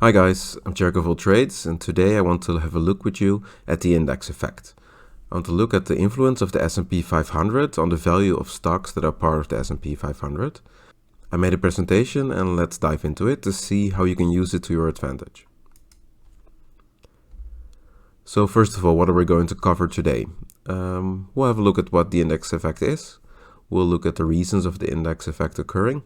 Hi guys, I'm Jack of All Trades, and today I want to have a look with you at the index effect. I want to look at the influence of the S&P 500 on the value of stocks that are part of the S&P 500. I made a presentation and let's dive into it to see how you can use it to your advantage. So first of all, what are we going to cover today? We'll have a look at what the index effect is. We'll look at the reasons of the index effect occurring.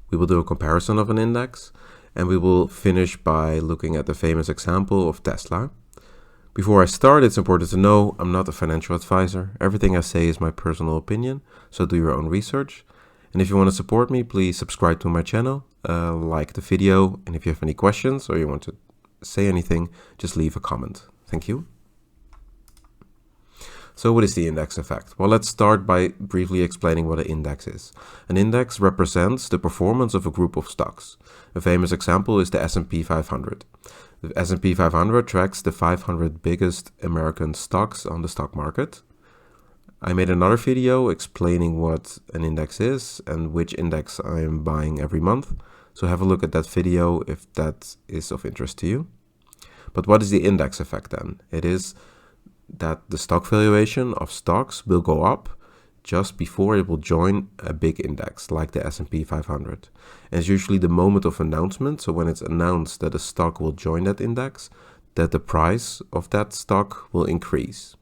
We will do a comparison of an index. And we will finish by looking at the famous example of Tesla. Before I start, it's important to know I'm not a financial advisor. Everything I say is my personal opinion, so do your own research. And if you want to support me, please subscribe to my channel, like the video, and if you have any questions or you want to say anything, just leave a comment. Thank you. So what is the index effect? Well, let's start by briefly explaining what an index is. An index represents the performance of a group of stocks. A famous example is the S&P 500. The S&P 500 tracks the 500 biggest American stocks on the stock market. I made another video explaining what an index is and which index I am buying every month. So have a look at that video if that is of interest to you. But what is the index effect then? It is that the stock valuation of stocks will go up just before it will join a big index like the S&P 500. And it's usually the moment of announcement, so when it's announced that a stock will join that index, that the price of that stock will increase.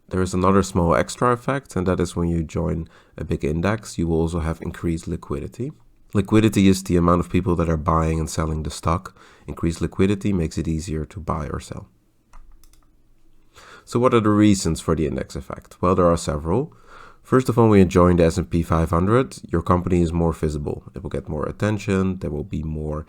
There is another small extra effect, and that is when you join a big index, you will also have increased liquidity. Liquidity is the amount of people that are buying and selling the stock. Increased liquidity makes it easier to buy or sell. So what are the reasons for the index effect? Well, there are several. First of all, when you join the S&P 500, your company is more visible. It will get more attention, there will be more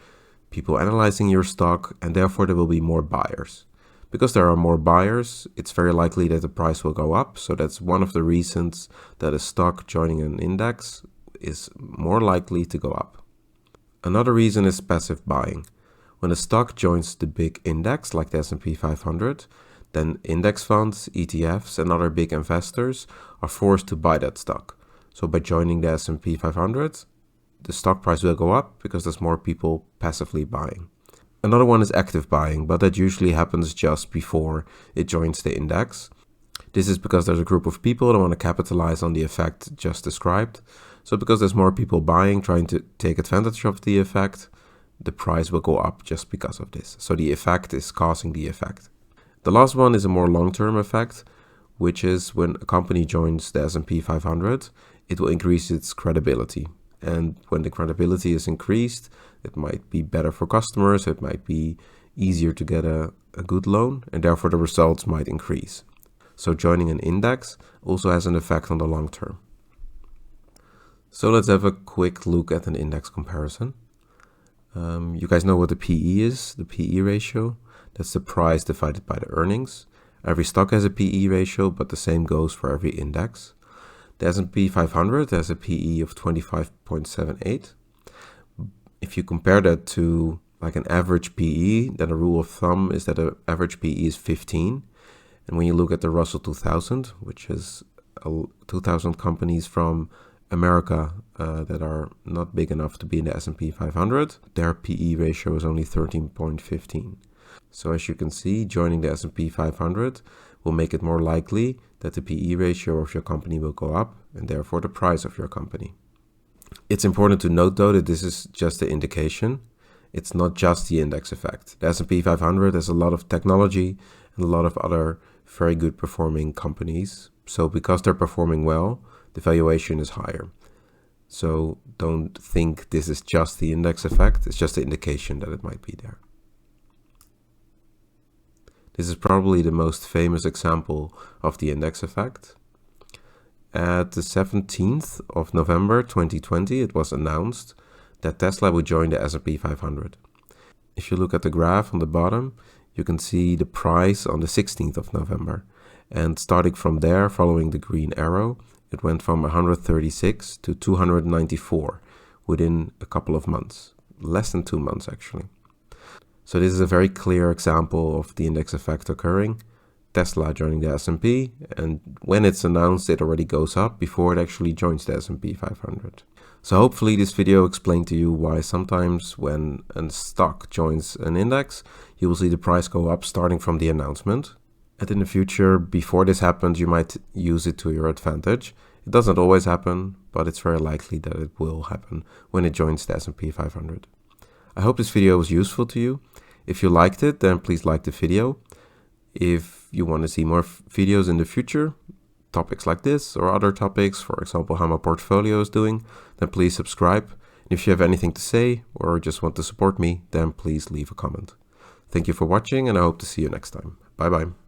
people analyzing your stock, and therefore there will be more buyers. Because there are more buyers, it's very likely that the price will go up. So that's one of the reasons that a stock joining an index is more likely to go up. Another reason is passive buying. When a stock joins the big index like the S&P 500, then index funds, ETFs, and other big investors are forced to buy that stock. So by joining the S&P 500, the stock price will go up because there's more people passively buying. Another one is active buying, but that usually happens just before it joins the index. This is because there's a group of people that want to capitalize on the effect just described. So because there's more people buying, trying to take advantage of the effect, the price will go up just because of this. So the effect is causing the effect. The last one is a more long-term effect, which is when a company joins the S&P 500, it will increase its credibility. And when the credibility is increased, it might be better for customers, it might be easier to get a good loan, and therefore the results might increase. So joining an index also has an effect on the long term. So let's have a quick look at an index comparison. You guys know what the PE is, the PE ratio. That's the price divided by the earnings. Every stock has a PE ratio, but the same goes for every index. The S&P 500 has a PE of 25.78. If you compare that to like an average PE, then a rule of thumb is that an average PE is 15. And when you look at the Russell 2000, which is 2,000 companies from America that are not big enough to be in the S&P 500, their PE ratio is only 13.15. So as you can see, joining the S&P 500 will make it more likely that the PE ratio of your company will go up and therefore the price of your company. It's important to note though that this is just the indication. It's not just the index effect. The S&P 500 has a lot of technology and a lot of other very good performing companies. So because they're performing well, the valuation is higher. So don't think this is just the index effect. It's just the indication that it might be there. This is probably the most famous example of the index effect. At the 17th of November 2020, it was announced that Tesla would join the S&P 500. If you look at the graph on the bottom, you can see the price on the 16th of November. And starting from there, following the green arrow, it went from 136 to 294 within a couple of months. Less than 2 months, actually. So this is a very clear example of the index effect occurring. Tesla joining the S&P, and when it's announced, it already goes up before it actually joins the S&P 500. So hopefully this video explained to you why sometimes when a stock joins an index, you will see the price go up starting from the announcement. And in the future, before this happens, you might use it to your advantage. It doesn't always happen, but it's very likely that it will happen when it joins the S&P 500. I hope this video was useful to you. If you liked it, then please like the video. If you want to see more videos in the future, topics like this or other topics, for example, how my portfolio is doing, then please subscribe. And if you have anything to say or just want to support me, then please leave a comment. Thank you for watching, and I hope to see you next time. Bye bye.